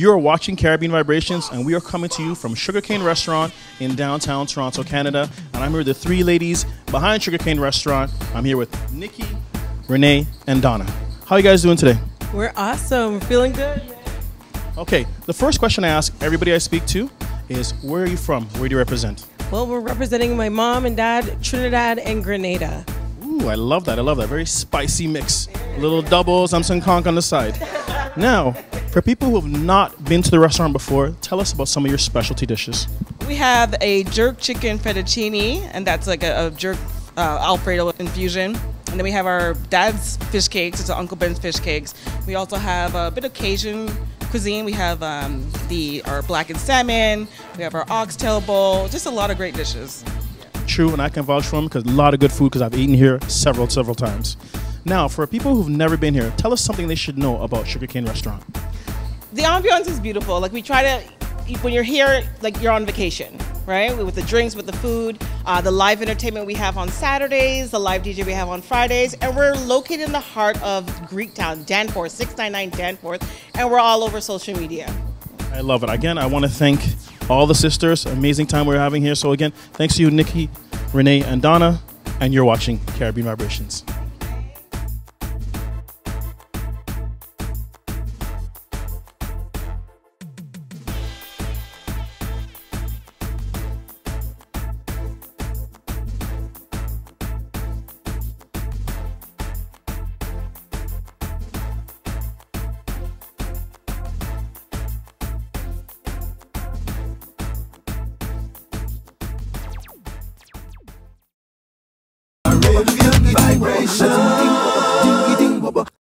You are watching Caribbean Vibrations, and we are coming to you from SugarKane Restaurant in downtown Toronto, Canada. And I'm here with the three ladies behind SugarKane Restaurant. I'm here with Nikki, Renee, and Donna. How are you guys doing today? We're awesome. We're feeling good. Okay, the first question I ask everybody I speak to is, where are you from? Where do you represent? Well, we're representing my mom and dad, Trinidad and Grenada. Ooh, I love that. I love that. Very spicy mix. Little doubles, some conch on the side. Now, for people who have not been to the restaurant before, tell us about some of your specialty dishes. We have a jerk chicken fettuccine, and that's like a jerk Alfredo infusion. And then we have our dad's fish cakes. It's Uncle Ben's fish cakes. We also have a bit of Cajun cuisine. We have our blackened salmon. We have our oxtail bowl. Just a lot of great dishes. True, and I can vouch for them because a lot of good food because I've eaten here several times. Now, for people who've never been here, tell us something they should know about SugarKane Restaurant. The ambiance is beautiful. Like, we try to, when you're here, like you're on vacation, right? With the drinks, with the food, the live entertainment we have on Saturdays, the live DJ we have on Fridays, and we're located in the heart of Greektown, Danforth, 699 Danforth, and we're all over social media. I love it. Again, I want to thank all the sisters. Amazing time we're having here. So again, thanks to you, Nikki, Renee, and Donna, and you're watching Caribbean Vibrations. Caribbean Vibration.